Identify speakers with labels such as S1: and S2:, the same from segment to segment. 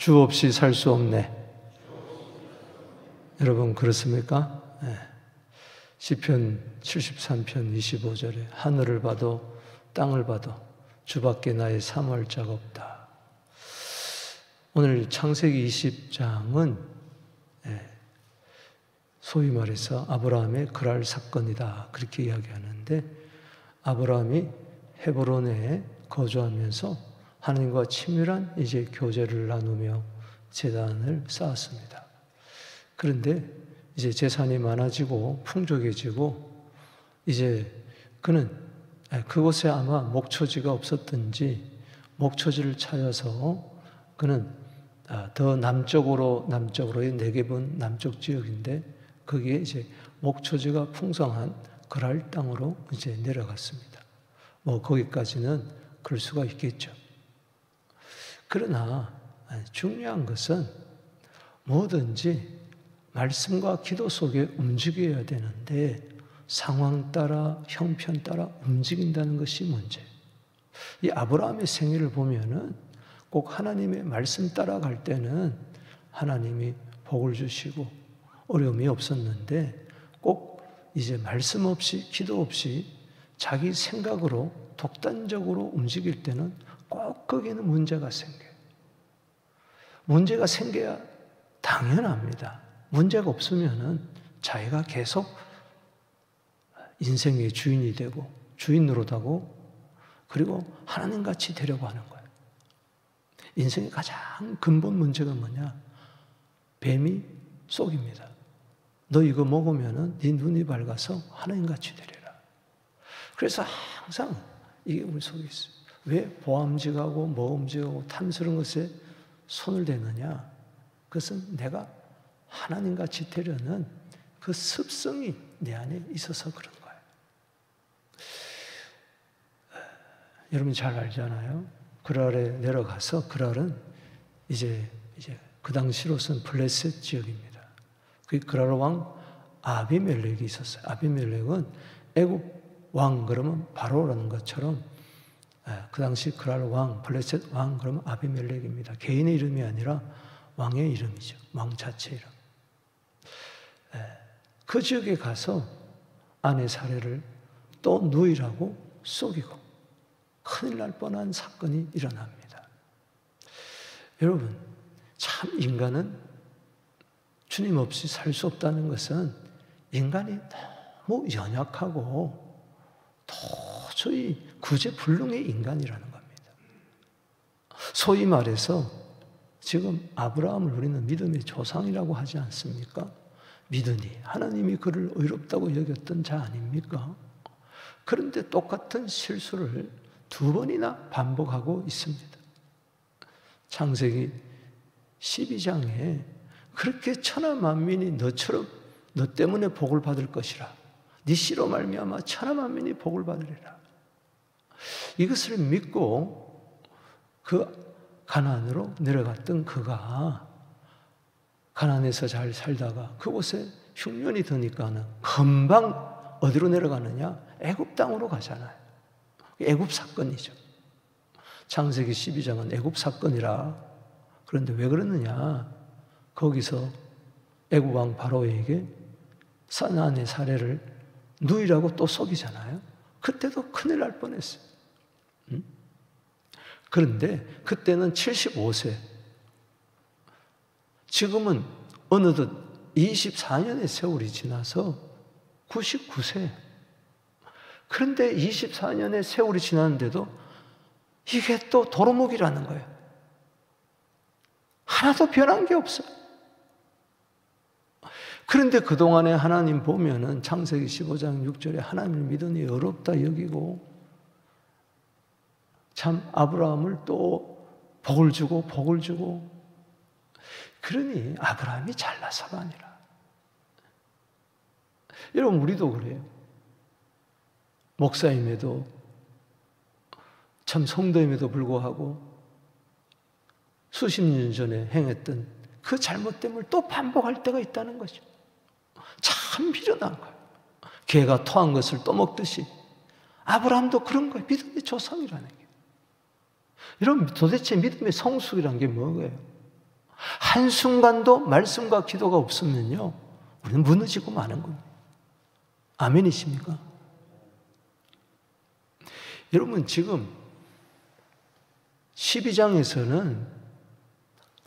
S1: 주 없이 살 수 없네. 여러분 그렇습니까? 네. 시편 73편 25절에 하늘을 봐도 땅을 봐도 주밖에 나의 삼을 자가 없다. 오늘 창세기 20장은 소위 말해서 아브라함의 그랄 사건이다 그렇게 이야기하는데, 아브라함이 헤브론에 거주하면서 하나님과 친밀한 이제 교제를 나누며 제단을 쌓았습니다. 그런데 이제 재산이 많아지고 풍족해지고 이제 그는 그곳에 아마 목초지가 없었든지 목초지를 찾아서 그는 더 남쪽으로의 네겝은 남쪽 지역인데 거기에 이제 목초지가 풍성한 그랄 땅으로 이제 내려갔습니다. 뭐 거기까지는 그럴 수가 있겠죠. 그러나 중요한 것은 뭐든지 말씀과 기도 속에 움직여야 되는데 상황 따라 형편 따라 움직인다는 것이 문제예요. 이 아브라함의 생애를 보면은 꼭 하나님의 말씀 따라갈 때는 하나님이 복을 주시고 어려움이 없었는데 꼭 이제 말씀 없이 기도 없이 자기 생각으로 독단적으로 움직일 때는 꼭 거기에는 문제가 생겨요. 문제가 생겨야 당연합니다. 문제가 없으면은 자기가 계속 인생의 주인이 되고 주인 노릇하고 그리고 하나님같이 되려고 하는 거예요. 인생의 가장 근본 문제가 뭐냐? 뱀이 속입니다. 너 이거 먹으면은 네 눈이 밝아서 하나님같이 되리라. 그래서 항상 이게 우리 속에 있어요. 왜 보암직하고 모험직하고 탐스러운 것에 손을 대느냐? 그것은 내가 하나님같이 되려는 그 습성이 내 안에 있어서 그런 거예요. 여러분 잘 알잖아요. 그랄에 내려가서 그랄은 이제 그 당시로서는 블레셋 지역입니다. 그 그랄 왕 아비멜렉이 있었어요. 아비멜렉은 애굽 왕 그러면 바로라는 것처럼 그 당시 그랄 왕, 블레셋 왕 그러면 아비멜렉입니다. 개인의 이름이 아니라 왕의 이름이죠. 왕 자체 이름. 그 지역에 가서 아내 사례를 또 누이라고 속이고 큰일 날 뻔한 사건이 일어납니다. 여러분, 참 인간은 주님 없이 살 수 없다는 것은 인간이 너무 연약하고 도저히 구제불능의 인간이라는 겁니다. 소위 말해서 지금 아브라함을 우리는 믿음의 조상이라고 하지 않습니까? 믿으니 하나님이 그를 의롭다고 여겼던 자 아닙니까? 그런데 똑같은 실수를 2번이나 반복하고 있습니다. 창세기 12장에 그렇게 천하 만민이 너처럼 너 때문에 복을 받을 것이라. 네 씨로 말미암아 천하 만민이 복을 받으리라. 이것을 믿고 그 가나안으로 내려갔던 그가 가나안에서 잘 살다가 그곳에 흉년이 드니까는 금방 어디로 내려가느냐? 애굽 땅으로 가잖아요. 애굽 사건이죠. 창세기 12장은 애굽 사건이라. 그런데 왜 그러느냐? 거기서 애굽 왕 바로에게 아내 사례를 누이라고 또 속이잖아요. 그때도 큰일 날 뻔했어요. 그런데 그때는 75세. 지금은 어느덧 24년의 세월이 지나서 99세. 그런데 24년의 세월이 지났는데도 이게 또 도루묵이라는 거예요. 하나도 변한 게 없어요. 그런데 그동안에 하나님 보면은 창세기 15장 6절에 하나님을 믿으니 어렵다 여기고 참 아브라함을 또 복을 주고 그러니 아브라함이 잘나서가 아니라 여러분 우리도 그래요. 목사임에도 참 성도임에도 불구하고 수십 년 전에 행했던 그 잘못됨을 또 반복할 때가 있다는 거죠. 참 미련한 거예요. 개가 토한 것을 또 먹듯이 아브라함도 그런 거예요. 믿음의 조상이라는 게. 여러분 도대체 믿음의 성숙이라는 게 뭐예요? 한순간도 말씀과 기도가 없으면요, 우리는 무너지고 마는 겁니다. 아멘이십니까? 여러분, 지금 12장에서는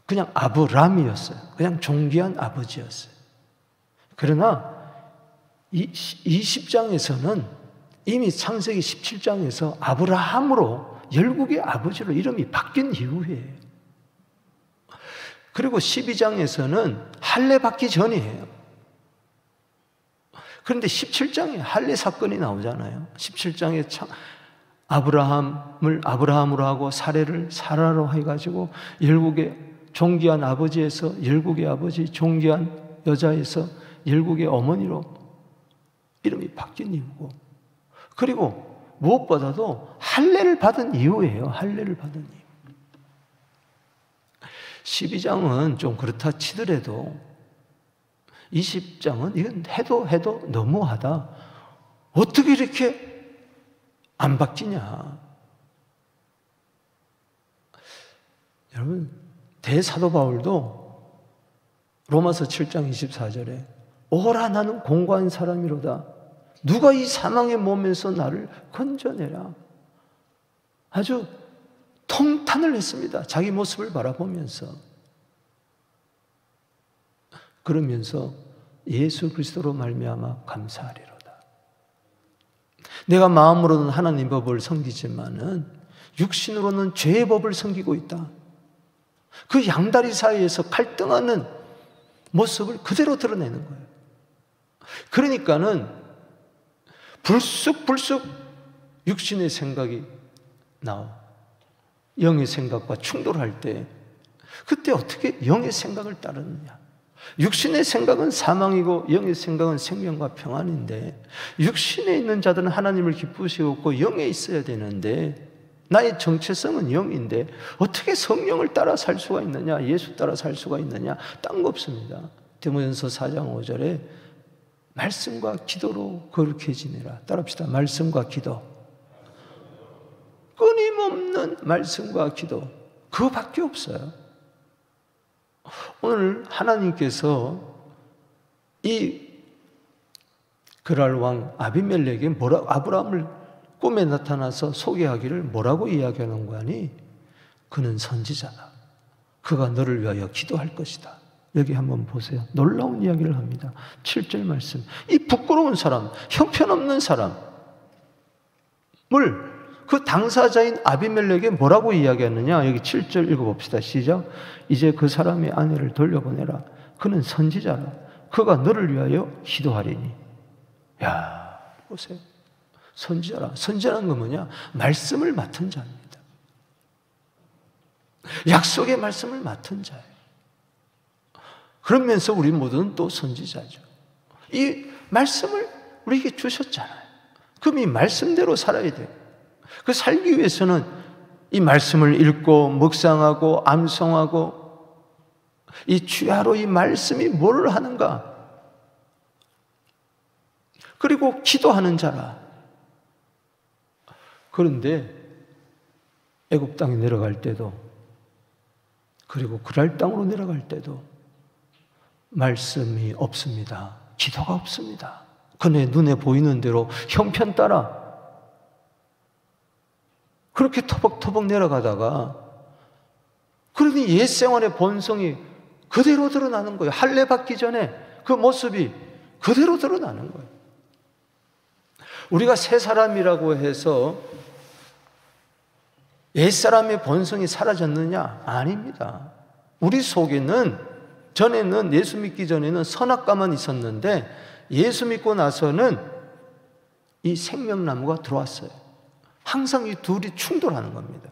S1: 그냥 아브람이었어요. 그냥 존귀한 아버지였어요. 그러나 20장에서는 이미 창세기 17장에서 아브라함으로 열국의 아버지로 이름이 바뀐 이후에, 그리고 12장에서는 할례 받기 전이에요. 그런데 17장에 할례 사건이 나오잖아요. 17장에 아브라함을 아브라함으로 하고 사례를 사라로 해가지고 열국의 존귀한 아버지에서 열국의 아버지, 존귀한 여자에서 열국의 어머니로 이름이 바뀐 이유고, 그리고 무엇보다도 할례를 받은 이유예요. 할례를 받은 이유. 12장은 좀 그렇다 치더라도 20장은 이건 해도 너무하다. 어떻게 이렇게 안 바뀌냐. 여러분, 대사도 바울도 로마서 7장 24절에 오라 나는 공고한 사람이로다. 누가 이 사망의 몸에서 나를 건져내라. 아주 통탄을 했습니다. 자기 모습을 바라보면서. 그러면서 예수 그리스도로 말미암아 감사하리로다. 내가 마음으로는 하나님 법을 섬기지만은 육신으로는 죄의 법을 섬기고 있다. 그 양다리 사이에서 갈등하는 모습을 그대로 드러내는 거예요. 그러니까는 불쑥 육신의 생각이 나와. 영의 생각과 충돌할 때 그때 어떻게 영의 생각을 따르느냐. 육신의 생각은 사망이고 영의 생각은 생명과 평안인데, 육신에 있는 자들은 하나님을 기쁘시고 없고 영에 있어야 되는데, 나의 정체성은 영인데 어떻게 성령을 따라 살 수가 있느냐, 예수 따라 살 수가 있느냐. 딴 거 없습니다. 디모데전서 4장 5절에 말씀과 기도로 거룩해 지내라. 따라합시다. 말씀과 기도. 끊임없는 말씀과 기도. 그거밖에 없어요. 오늘 하나님께서 이 그랄 왕 아비멜렉에 아브라함을 꿈에 나타나서 소개하기를 뭐라고 이야기하는 거니? 그는 선지자다. 그가 너를 위하여 기도할 것이다. 여기 한번 보세요. 놀라운 이야기를 합니다. 7절 말씀. 이 부끄러운 사람, 형편없는 사람을 그 당사자인 아비멜렉에 뭐라고 이야기하느냐? 여기 7절 읽어봅시다. 시작. 이제 그 사람의 아내를 돌려보내라. 그는 선지자라. 그가 너를 위하여 기도하리니. 야, 보세요. 선지자라. 선지자라는 건 뭐냐? 말씀을 맡은 자입니다. 약속의 말씀을 맡은 자예요. 그러면서 우리 모두는 또 선지자죠. 이 말씀을 우리에게 주셨잖아요. 그럼 이 말씀대로 살아야 돼요. 그 살기 위해서는 이 말씀을 읽고 묵상하고 암송하고, 이 주야로 이 말씀이 뭘 하는가, 그리고 기도하는 자라. 그런데 애굽 땅에 내려갈 때도, 그리고 그랄 땅으로 내려갈 때도 말씀이 없습니다. 기도가 없습니다. 그네 눈에 보이는 대로 형편 따라 그렇게 터벅터벅 내려가다가, 그러니 옛 생활의 본성이 그대로 드러나는 거예요. 할례 받기 전에 그 모습이 그대로 드러나는 거예요. 우리가 새 사람이라고 해서 옛 사람의 본성이 사라졌느냐? 아닙니다. 우리 속에는, 전에는, 예수 믿기 전에는 선악과만 있었는데 예수 믿고 나서는 이 생명나무가 들어왔어요. 항상 이 둘이 충돌하는 겁니다.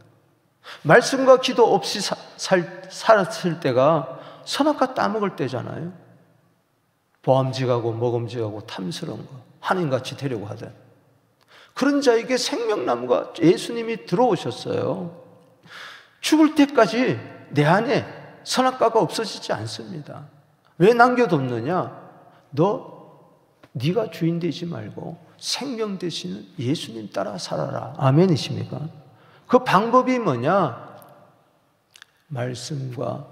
S1: 말씀과 기도 없이 살았을 때가 선악과 따먹을 때잖아요. 보암직하고 먹음직하고 탐스러운 거, 하나님같이 되려고 하던 그런 자에게 생명나무가, 예수님이 들어오셨어요. 죽을 때까지 내 안에 선악과가 없어지지 않습니다. 왜 남겨뒀느냐? 네가 주인 되지 말고 생명 되시는 예수님 따라 살아라. 아멘이십니까? 그 방법이 뭐냐? 말씀과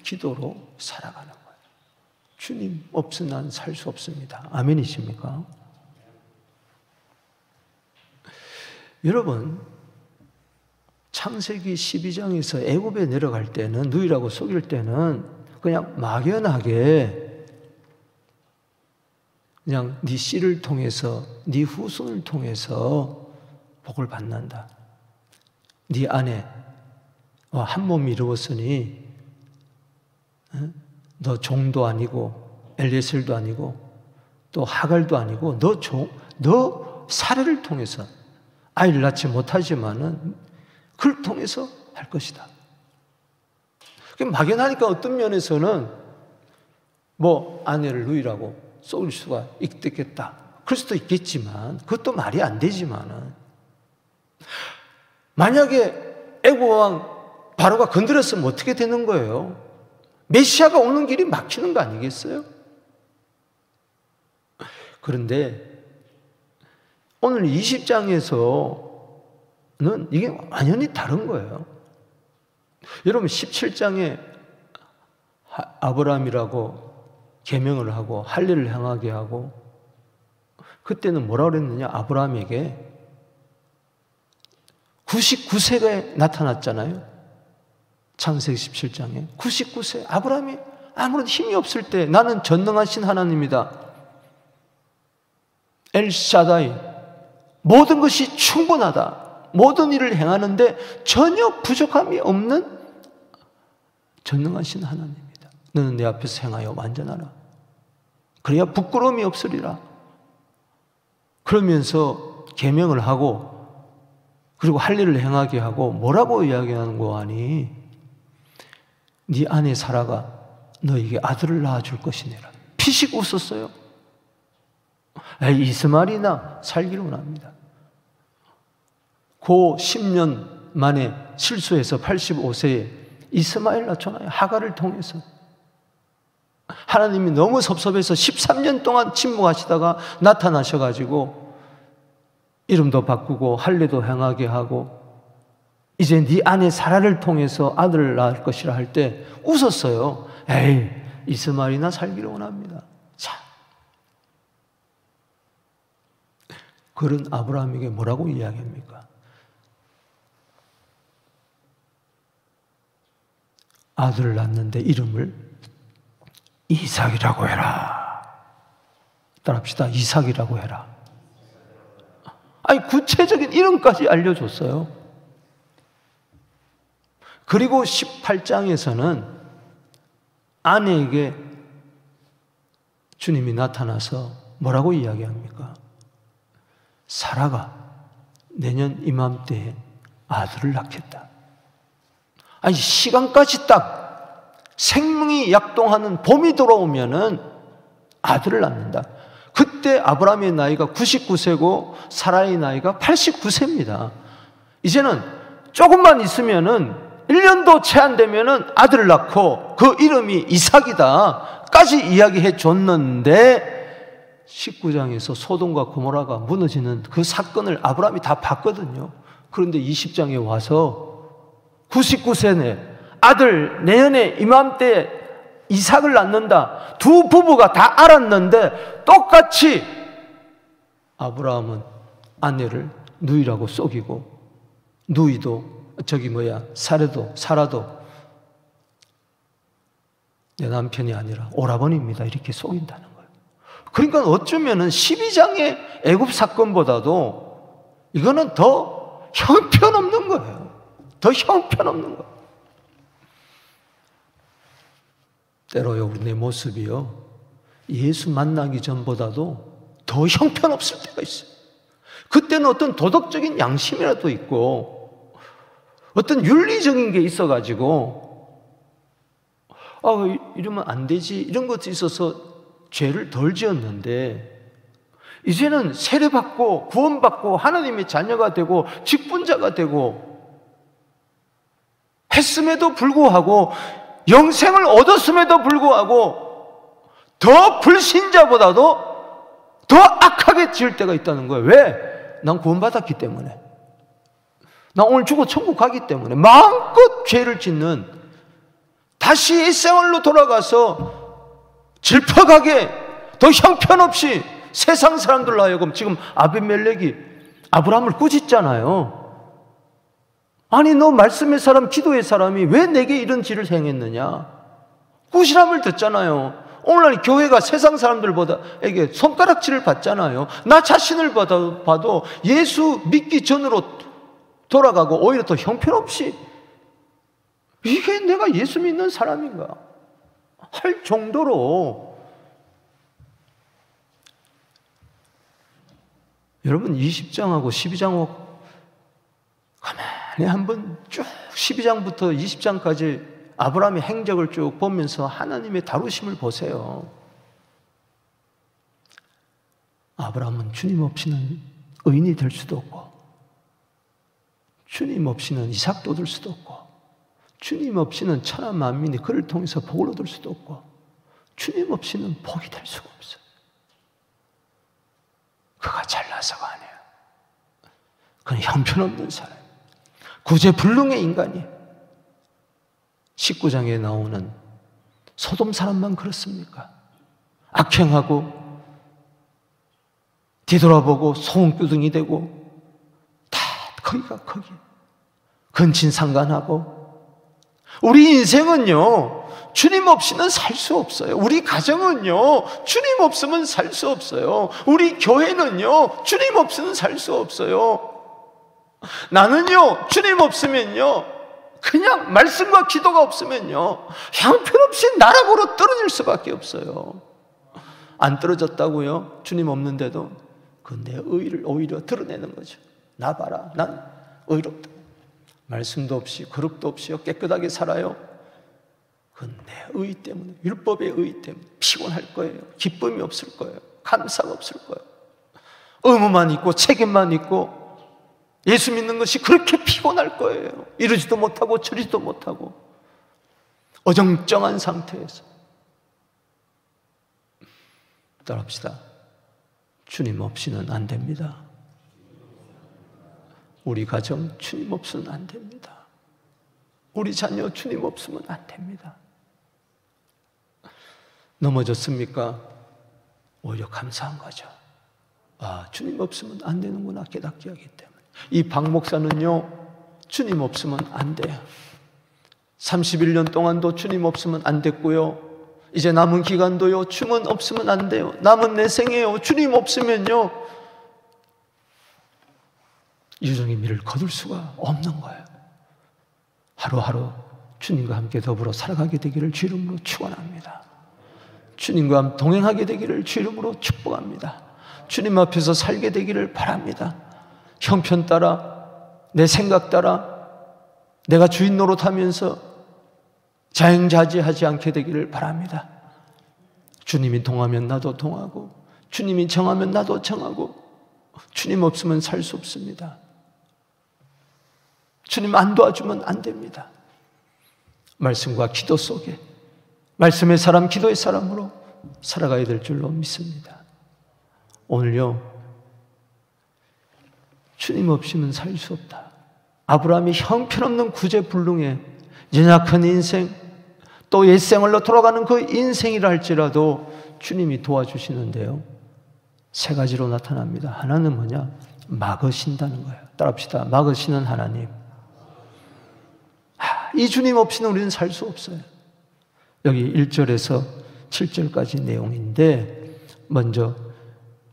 S1: 기도로 살아가는 거예요. 주님 없으면 난 살 수 없습니다. 아멘이십니까? 여러분, 창세기 12장에서 애굽에 내려갈 때는, 누이라고 속일 때는 그냥 막연하게 그냥 네 씨를 통해서, 네 후손을 통해서 복을 받는다. 네 아내와 한 몸이 이루었으니 너 종도 아니고 엘리에셀도 아니고 또 하갈도 아니고 너 사례를 통해서 아이를 낳지 못하지만은 그를 통해서 할 것이다. 막연하니까 어떤 면에서는 뭐 아내를 누이라고 쏠 수가 있겠다. 그럴 수도 있겠지만 그것도 말이 안 되지만은 만약에 애굽 왕 바로가 건드렸으면 어떻게 되는 거예요? 메시아가 오는 길이 막히는 거 아니겠어요? 그런데 오늘 20장에서는 이게 완전히 다른 거예요. 여러분 17장에 아브라함이라고 계명을 하고 할례를 행하게 하고 그때는 뭐라고 그랬느냐? 아브라함에게 99세가 나타났잖아요. 창세기 17장에 99세 아브라함이 아무런 힘이 없을 때 나는 전능하신 하나님이다. 엘샤다이 모든 것이 충분하다. 모든 일을 행하는데 전혀 부족함이 없는 전능하신 하나님이다. 너는 내 앞에서 행하여 완전하라. 그래야 부끄러움이 없으리라. 그러면서 계명을 하고 그리고 할례를 행하게 하고 뭐라고 이야기하는 거 아니? 네 아내 사라가 너에게 아들을 낳아줄 것이니라. 피식 웃었어요. 이스마엘이나 살기를 원합니다. 고 10년 만에 실수해서 85세에 이스마엘 낳잖아요. 하갈을 통해서. 하나님이 너무 섭섭해서 13년 동안 침묵하시다가 나타나셔가지고 이름도 바꾸고 할례도 행하게 하고 이제 네 아내 사라를 통해서 아들을 낳을 것이라 할 때 웃었어요. 에이, 이스마엘이나 살기를 원합니다. 자, 그런 아브라함에게 뭐라고 이야기합니까? 아들을 낳는데 이름을 이삭이라고 해라. 따라합시다. 이삭이라고 해라. 아니, 구체적인 이름까지 알려줬어요. 그리고 18장에서는 아내에게 주님이 나타나서 뭐라고 이야기합니까? 사라가 내년 이맘때에 아들을 낳겠다. 아니, 시간까지 딱 생명이 약동하는 봄이 돌아오면은 아들을 낳는다. 그때 아브라함의 나이가 99세고 사라의 나이가 89세입니다. 이제는 조금만 있으면은 1년도 채 안 되면은 아들을 낳고 그 이름이 이삭이다까지 이야기해 줬는데 19장에서 소돔과 고모라가 무너지는 그 사건을 아브라함이 다 봤거든요. 그런데 20장에 와서 99세네 아들 내년에 이맘때 이삭을 낳는다. 두 부부가 다 알았는데 똑같이 아브라함은 아내를 누이라고 속이고 누이도 사라도 내 남편이 아니라 오라버니입니다. 이렇게 속인다는 거예요. 그러니까 어쩌면은 12장의 애굽 사건보다도 이거는 더 형편없는 거예요. 더 형편없는 거예요. 때로요, 우리 내 모습이요, 예수 만나기 전보다도 더 형편없을 때가 있어요. 그때는 어떤 도덕적인 양심이라도 있고 어떤 윤리적인 게 있어가지고 이러면 안 되지 이런 것도 있어서 죄를 덜 지었는데 이제는 세례받고 구원받고 하나님의 자녀가 되고 직분자가 되고 했음에도 불구하고 영생을 얻었음에도 불구하고 더 불신자보다도 더 악하게 지을 때가 있다는 거예요. 왜? 난 구원받았기 때문에. 나 오늘 죽어 천국 가기 때문에 마음껏 죄를 짓는 다시 일생활로 돌아가서 질퍽하게 더 형편없이 세상 사람들로 하여금 지금 아비멜렉이 아브라함을 꾸짖잖아요. 아니 너 말씀의 사람 기도의 사람이 왜 내게 이런 짓을 행했느냐. 꾸지람을 듣잖아요. 오늘날 교회가 세상 사람들보다에게 손가락질을 받잖아요. 나 자신을 봐도 예수 믿기 전으로 돌아가고 오히려 더 형편없이 이게 내가 예수 믿는 사람인가 할 정도로. 여러분 20장하고 12장하고 가만히 한번 쭉 12장부터 20장까지 아브라함의 행적을 쭉 보면서 하나님의 다루심을 보세요. 아브라함은 주님 없이는 의인이 될 수도 없고, 주님 없이는 이삭도 얻을 수도 없고, 주님 없이는 천하 만민이 그를 통해서 복을 얻을 수도 없고, 주님 없이는 복이 될 수가 없어요. 그가 잘나서가 아니에요. 그는 형편없는 사람, 구제불능의 인간이에요. 19장에 나오는 소돔 사람만 그렇습니까? 악행하고 뒤돌아보고 소음교둥이 되고 다 거기가 거기 근친상간하고. 우리 인생은요 주님 없이는 살 수 없어요. 우리 가정은요 주님 없으면 살 수 없어요. 우리 교회는요 주님 없이는 살 수 없어요. 나는요 주님 없으면요 그냥 말씀과 기도가 없으면요 형편없이 나락으로 떨어질 수밖에 없어요. 안 떨어졌다고요? 주님 없는데도 그 내 의를 오히려 드러내는 거죠. 나 봐라, 난 의롭다. 말씀도 없이 거룩도 없이 깨끗하게 살아요. 그건 내 의 때문에, 율법의 의 때문에 피곤할 거예요. 기쁨이 없을 거예요. 감사가 없을 거예요. 의무만 있고 책임만 있고 예수 믿는 것이 그렇게 피곤할 거예요. 이러지도 못하고 저러지도 못하고 어정쩡한 상태에서. 따라합시다. 주님 없이는 안 됩니다. 우리 가정 주님 없으면 안 됩니다. 우리 자녀 주님 없으면 안 됩니다. 넘어졌습니까? 오히려 감사한 거죠. 아, 주님 없으면 안 되는구나 깨닫게 하기 때문에. 이 박 목사는요 주님 없으면 안 돼요. 31년 동안도 주님 없으면 안 됐고요, 이제 남은 기간도요 주님 없으면 안 돼요. 남은 내 생에요 주님 없으면요 유정의 미를 거둘 수가 없는 거예요. 하루하루 주님과 함께 더불어 살아가게 되기를 주 이름으로 축원합니다. 주님과 동행하게 되기를 주 이름으로 축복합니다. 주님 앞에서 살게 되기를 바랍니다. 형편 따라, 내 생각 따라 내가 주인 노릇하면서 자행자지하지 않게 되기를 바랍니다. 주님이 동하면 나도 동하고, 주님이 정하면 나도 정하고, 주님 없으면 살 수 없습니다. 주님 안 도와주면 안 됩니다. 말씀과 기도 속에 말씀의 사람, 기도의 사람으로 살아가야 될 줄로 믿습니다. 오늘요 주님 없이는 살 수 없다. 아브라함이 형편없는 구제불능의 연약한 인생, 또 옛생활로 돌아가는 그 인생이라 할지라도 주님이 도와주시는데요 세 가지로 나타납니다. 하나는 뭐냐? 막으신다는 거예요. 따라합시다. 막으시는 하나님. 이 주님 없이는 우리는 살 수 없어요. 여기 1절에서 7절까지 내용인데 먼저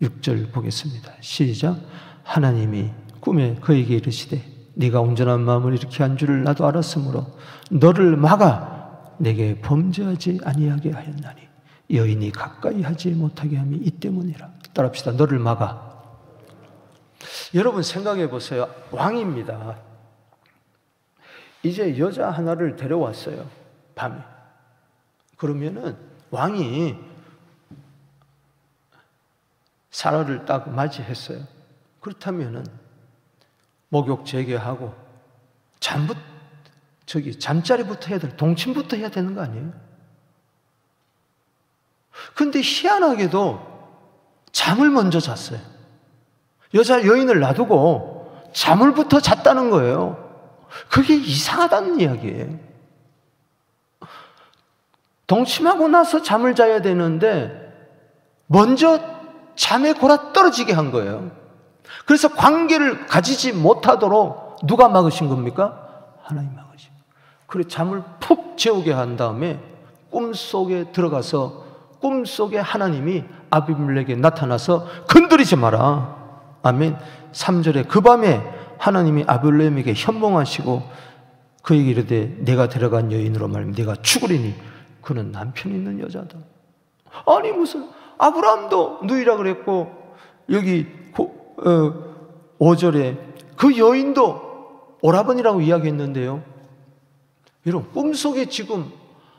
S1: 6절 보겠습니다. 시작. 하나님이 꿈에 그에게 이르시되 네가 온전한 마음을 이렇게 한 줄을 나도 알았으므로 너를 막아 내게 범죄하지 아니하게 하였나니 여인이 가까이 하지 못하게 함이 이 때문이라. 따라합시다. 너를 막아. 여러분 생각해 보세요. 왕입니다. 이제 여자 하나를 데려왔어요. 밤에. 그러면은 왕이 사라를 딱 맞이했어요. 그렇다면은 목욕 재개하고 잠자리부터 해야 돼. 동침부터 해야 되는 거 아니에요? 근데 희한하게도 잠을 먼저 잤어요. 여인을 놔두고 잠을부터 잤다는 거예요. 그게 이상하다는 이야기예요. 동침하고 나서 잠을 자야 되는데 먼저 잠에 골아 떨어지게 한 거예요. 그래서 관계를 가지지 못하도록 누가 막으신 겁니까? 하나님 막으신 거예요. 그래서 잠을 푹 재우게 한 다음에 꿈속에 들어가서 꿈속에 하나님이 아비멜렉에게 나타나서 건드리지 마라. 아멘. 3절에 그 밤에 하나님이 아비멜렉에게 현몽하시고 그에게 이르되 내가 데려간 여인으로 말하면 네가 죽으리니 그는 남편 있는 여자다. 아니 무슨 아브라함도 누이라 그랬고 여기 5절에 그 여인도 오라버니라고 이야기했는데요. 여러분 꿈속에 지금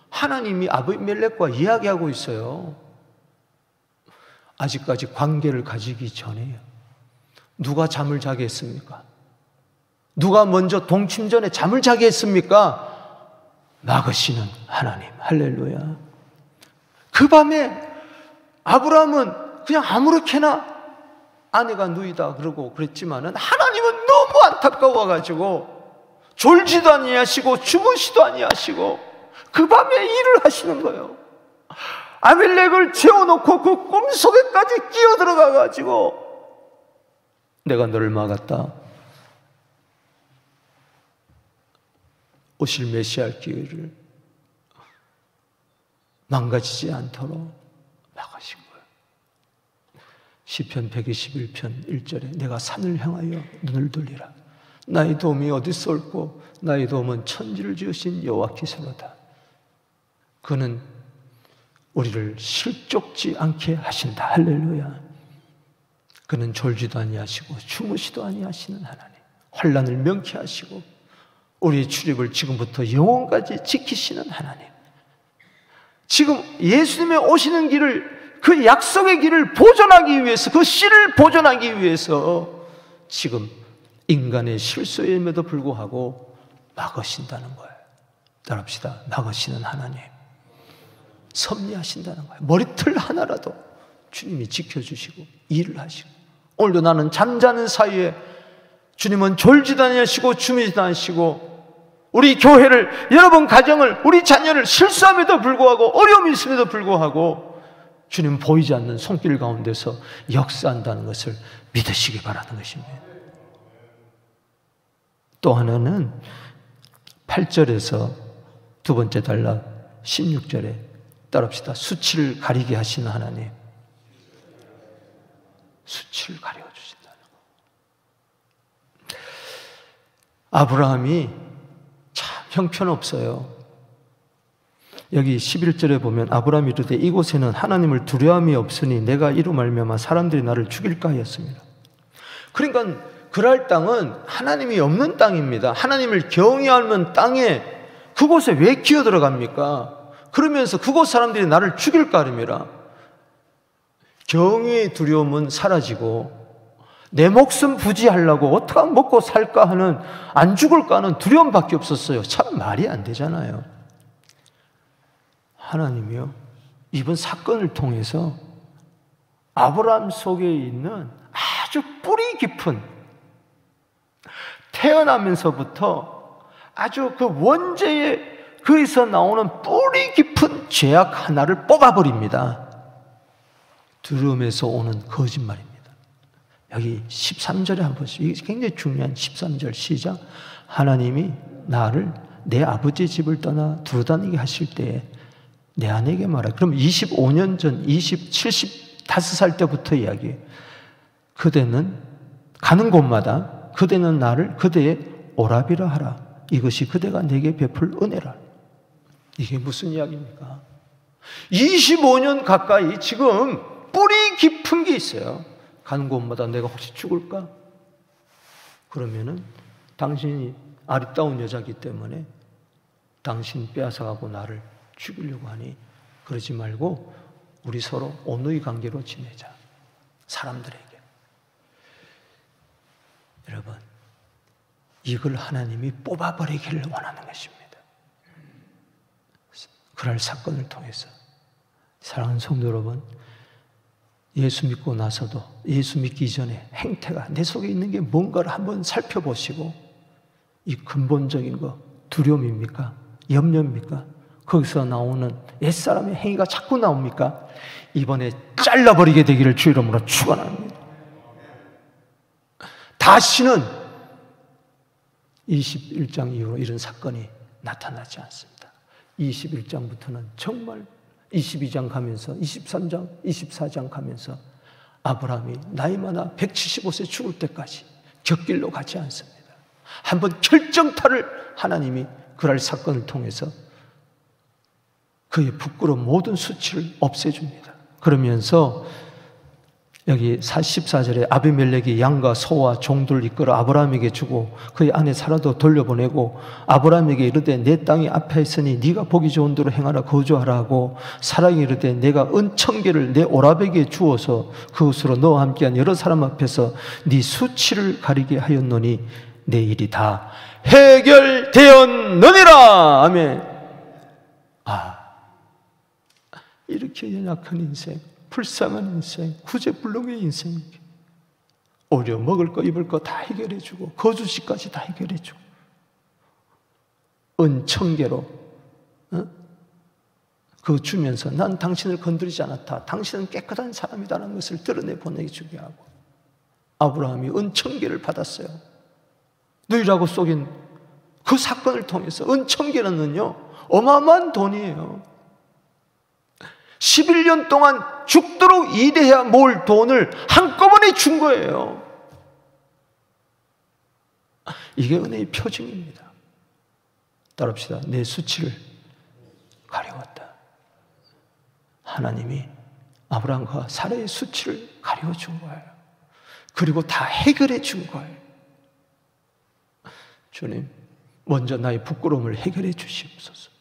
S1: 하나님이 아비멜렉과 이야기하고 있어요. 아직까지 관계를 가지기 전에요. 누가 잠을 자게 했습니까? 누가 먼저 동침 전에 잠을 자게 했습니까? 막으시는 하나님. 할렐루야. 그 밤에 아브라함은 그냥 아무렇게나 아내가 누이다 그러고 그랬지만은 하나님은 너무 안타까워가지고 졸지도 아니하시고 주무시도 아니하시고 그 밤에 일을 하시는 거예요. 아빌렉을 재워놓고 그 꿈속에까지 끼어들어가가지고 내가 너를 막았다. 오실 메시아 기회를 망가지지 않도록 막으신 거예요. 시편 121편 1절에 내가 산을 향하여 눈을 돌리라. 나의 도움이 어디서 올고 나의 도움은 천지를 지으신 여호와께서로다. 그는 우리를 실족지 않게 하신다. 할렐루야. 그는 졸지도 아니하시고 주무시도 아니하시는 하나님. 환난을 명쾌하시고 우리의 출입을 지금부터 영원까지 지키시는 하나님. 지금 예수님의 오시는 길을, 그 약속의 길을 보존하기 위해서, 그 씨를 보존하기 위해서 지금 인간의 실수임에도 불구하고 막으신다는 거예요. 따라합시다. 막으시는 하나님. 섭리하신다는 거예요. 머리털 하나라도 주님이 지켜주시고 일을 하시고, 오늘도 나는 잠자는 사이에 주님은 졸지도 아니하시고 주무시도 않으시고 우리 교회를, 여러분 가정을, 우리 자녀를 실수함에도 불구하고 어려움이 있음에도 불구하고 주님 보이지 않는 손길 가운데서 역사한다는 것을 믿으시기 바라는 것입니다. 또 하나는 8절에서 두 번째 단락 16절에 따라합시다. 수치를 가리게 하시는 하나님. 수치를 가려주신다는 거. 아브라함이 참 형편없어요. 여기 11절에 보면 아브라함이 이르되 이곳에는 하나님을 두려움이 없으니 내가 이로 말미암아 사람들이 나를 죽일까 하였습니다. 그러니까 그랄 땅은 하나님이 없는 땅입니다. 하나님을 경외하는 땅에 그곳에 왜 기어 들어갑니까? 그러면서 그곳 사람들이 나를 죽일까 하랍니다. 경외의 두려움은 사라지고 내 목숨 부지하려고 어떻게 하면 먹고 살까 하는, 안 죽을까 하는 두려움밖에 없었어요. 참 말이 안 되잖아요. 하나님이요, 이번 사건을 통해서 아브라함 속에 있는 아주 뿌리 깊은, 태어나면서부터 아주 그 원죄의 거기서 나오는 뿌리 깊은 죄악 하나를 뽑아버립니다. 두려움에서 오는 거짓말입니다. 여기 13절에 한번 보시죠. 이게 굉장히 중요한 13절 시작. 하나님이 나를 내 아버지의 집을 떠나 두루다니게 하실 때에 내 아내에게 말하라. 그럼 25년 전, 75살 때부터 이야기해요. 그대는 가는 곳마다 그대는 나를 그대의 오라비라 하라. 이것이 그대가 내게 베풀 은혜라. 이게 무슨 이야기입니까? 25년 가까이 지금 뿌리 깊은 게 있어요. 가는 곳마다 내가 혹시 죽을까? 그러면은 당신이 아리따운 여자이기 때문에 당신 빼앗아가고 나를 죽이려고 하니 그러지 말고 우리 서로 온누이 관계로 지내자. 사람들에게. 여러분, 이걸 하나님이 뽑아버리기를 원하는 것입니다. 그럴 사건을 통해서 사랑하는 성도 여러분, 예수 믿고 나서도 예수 믿기 전에 행태가 내 속에 있는 게 뭔가를 한번 살펴보시고, 이 근본적인 거 두려움입니까? 염려입니까? 거기서 나오는 옛사람의 행위가 자꾸 나옵니까? 이번에 잘라버리게 되기를 주 이름으로 축원합니다. 다시는 21장 이후로 이런 사건이 나타나지 않습니다. 21장부터는 정말 22장 가면서 23장, 24장 가면서 아브라함이 나이 많아 175세 죽을 때까지 곁길로 가지 않습니다. 한번 결정타를 하나님이 그날 사건을 통해서 그의 부끄러운 모든 수치를 없애줍니다. 그러면서 여기 14절에 아비멜렉이 양과 소와 종들을 이끌어 아브라함에게 주고 그의 아내 사라도 돌려보내고 아브라함에게 이르되 내 땅이 앞에 있으니 네가 보기 좋은 대로 행하라 거주하라 하고 사라에게 이르되 내가 은천계를 내 오라백에 주어서 그것으로 너와 함께한 여러 사람 앞에서 네 수치를 가리게 하였노니 내 일이 다 해결되었느니라. 아멘. 이렇게 연약한 인생, 불쌍한 인생, 구제불능의 인생, 오히려 먹을 거 입을 거 다 해결해주고 거주지까지 다 해결해주고 은천계로 그거 주면서 난 당신을 건드리지 않았다, 당신은 깨끗한 사람이라는 것을 드러내 보내주게 하고 아브라함이 은천계를 받았어요. 누이라고 속인 그 사건을 통해서 은천계는요 어마어마한 돈이에요. 11년 동안 죽도록 일해야 모을 돈을 한꺼번에 준 거예요. 이게 은혜의 표징입니다. 따릅시다. 내 수치를 가려웠다. 하나님이 아브라함과 사라의 수치를 가려준 거예요. 그리고 다 해결해 준 거예요. 주님, 먼저 나의 부끄러움을 해결해 주시옵소서.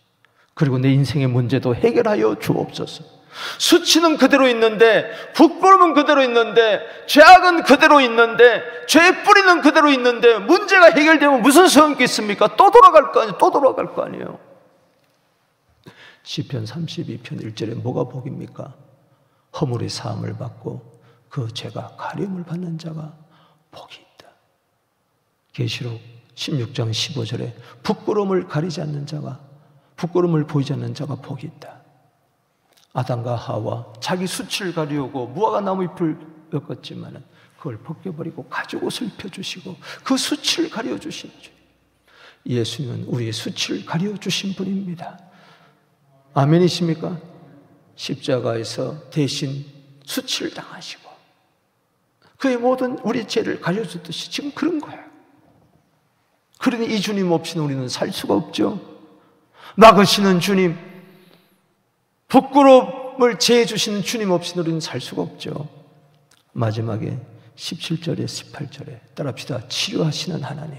S1: 그리고 내 인생의 문제도 해결하여 주옵소서. 수치는 그대로 있는데, 부끄러움은 그대로 있는데, 죄악은 그대로 있는데, 죄의 뿌리는 그대로 있는데, 문제가 해결되면 무슨 소용이 있습니까? 또 돌아갈 거 아니에요. 또 돌아갈 거 아니에요. 시편 32편 1절에 뭐가 복입니까? 허물의 사함을 받고 그 죄가 가림을 받는 자가 복이 있다. 계시록 16장 15절에 부끄러움을 가리지 않는 자가, 부끄러움을 보이지 않는 자가 복이 있다. 아담과 하와 자기 수치를 가리우고 무화과 나무 잎을 엮었지만 그걸 벗겨버리고 가죽옷을 펴주시고 그 수치를 가려주신 주. 예수님은 우리의 수치를 가려주신 분입니다. 아멘이십니까? 십자가에서 대신 수치를 당하시고 그의 모든 우리 죄를 가려주듯이 지금 그런 거예요. 그러니 이 주님 없이는 우리는 살 수가 없죠. 막으시는 주님, 부끄러움을 제해 주시는 주님 없이는 우리는 살 수가 없죠. 마지막에 17절에 18절에 따라합시다. 치료하시는 하나님.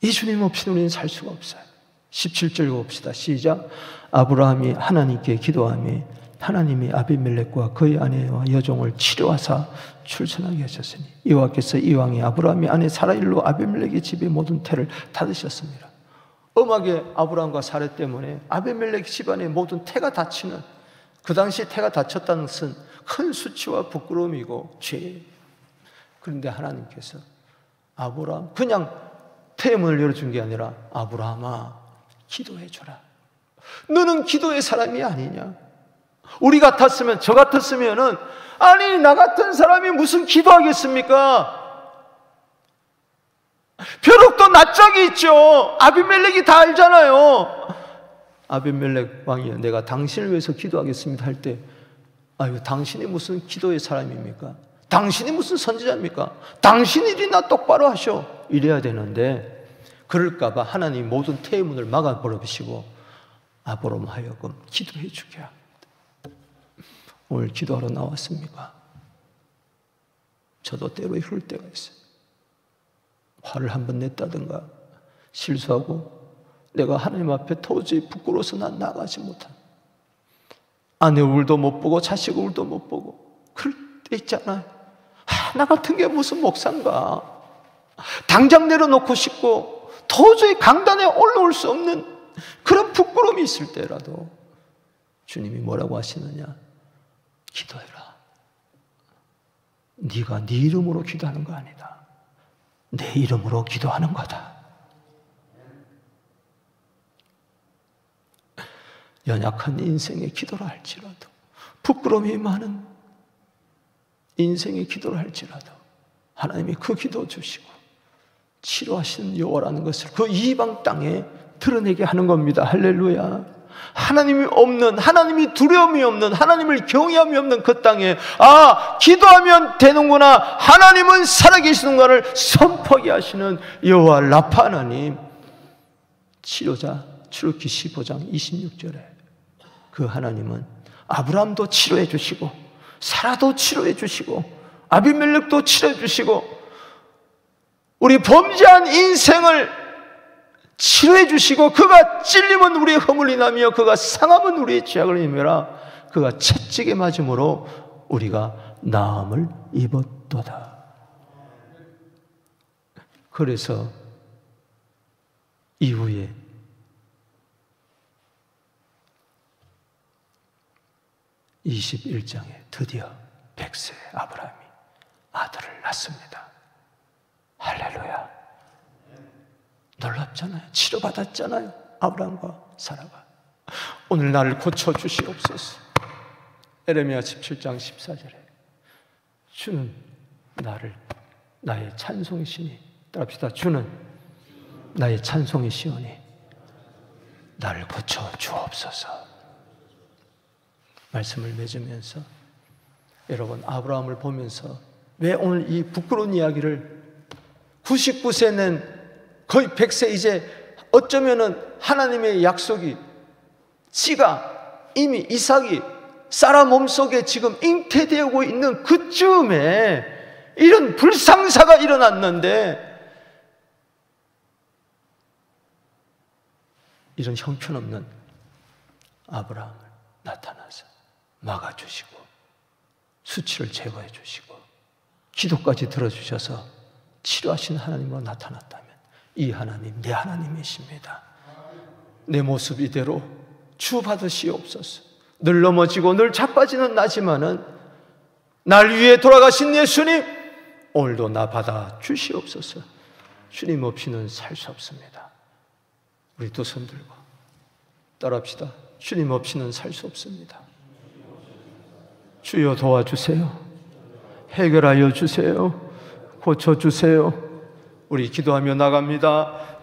S1: 이 주님 없이는 우리는 살 수가 없어요. 17절 봅시다. 시작. 아브라함이 하나님께 기도하며 하나님이 아비멜렉과 그의 아내와 여종을 치료하사 출산하게 하셨으니 여호와께서 이왕에 아브라함이 아내 사라일로 아비멜렉의 집의 모든 태를 닫으셨습니다. 엄하게 아브라함과 사라 때문에 아비멜렉 집안의 모든 태가 닫히는, 그 당시 태가 닫혔다는 것은 큰 수치와 부끄러움이고 죄. 그런데 하나님께서 아브라함 그냥 태의 문을 열어준 게 아니라 아브라함아 기도해줘라. 너는 기도의 사람이 아니냐. 우리 같았으면, 저 같았으면은 아니 나 같은 사람이 무슨 기도하겠습니까? 벼룩도 낯짝이 있죠. 아비멜렉이 다 알잖아요. 아비멜렉 왕이여 내가 당신을 위해서 기도하겠습니다 할 때 아유 당신이 무슨 기도의 사람입니까? 당신이 무슨 선지자입니까? 당신 일이나 똑바로 하셔. 이래야 되는데 그럴까 봐 하나님 모든 태의 문을 막아버리시고 아브라함 하여금 기도해 주게 합니다. 오늘 기도하러 나왔습니까? 저도 때로 이럴 때가 있어요. 화를 한번 냈다든가 실수하고 내가 하나님 앞에 도저히 부끄러워서 난 나가지 못한, 아내 울도 못 보고 자식 울도 못 보고 그럴 때 있잖아요. 나 같은 게 무슨 목사인가. 당장 내려놓고 싶고 도저히 강단에 올라올 수 없는 그런 부끄러움이 있을 때라도 주님이 뭐라고 하시느냐. 기도해라. 네가 네 이름으로 기도하는 거 아니다. 내 이름으로 기도하는 거다. 연약한 인생의 기도를 할지라도, 부끄러움이 많은 인생의 기도를 할지라도 하나님이 그 기도 주시고 치료하시는 여호와라는 것을 그 이방 땅에 드러내게 하는 겁니다. 할렐루야. 하나님이 없는, 하나님이 두려움이 없는, 하나님을 경외함이 없는 그 땅에 기도하면 되는구나, 하나님은 살아계시는가를 선포하게 하시는 여호와 라파 하나님, 치료자, 출애굽기 15장 26절에 그 하나님은 아브라함도 치료해 주시고 사라도 치료해 주시고 아비멜렉도 치료해 주시고 우리 범죄한 인생을 치료해 주시고, 그가 찔림은 우리의 허물이 나며 그가 상함은 우리의 죄악을 힘이라, 그가 채찍에 맞음으로 우리가 나음을 입었도다. 그래서 이후에 (21장에) 드디어 100세의 아브라함이 아들을 낳습니다. 할렐루야. 놀랍잖아요. 치료받았잖아요, 아브라함과 사라가. 오늘 나를 고쳐주시옵소서. 에레미야 17장 14절에 주는 나를 나의 찬송의 신이, 따라합시다. 주는 나의 찬송의 시오니 나를 고쳐주옵소서. 말씀을 맺으면서 여러분, 아브라함을 보면서 왜 오늘 이 부끄러운 이야기를 99세 낸 거의 100세, 이제 어쩌면은 하나님의 약속이, 씨가 이미 이삭이 사라 몸속에 지금 잉태되고 있는 그쯤에 이런 불상사가 일어났는데, 이런 형편없는 아브라함을 나타나서 막아주시고 수치를 제거해 주시고 기도까지 들어주셔서 치료하신 하나님으로 나타났다면, 이 하나님 내 하나님이십니다. 내 모습 이대로 주받으시옵소서. 늘 넘어지고 늘 자빠지는 나지만은 날 위해 돌아가신 예수님, 오늘도 나 받아 주시옵소서. 주님 없이는 살 수 없습니다. 우리 두 손 들고 따라합시다. 주님 없이는 살 수 없습니다. 주여 도와주세요. 해결하여 주세요. 고쳐주세요. 우리 기도하며 나갑니다.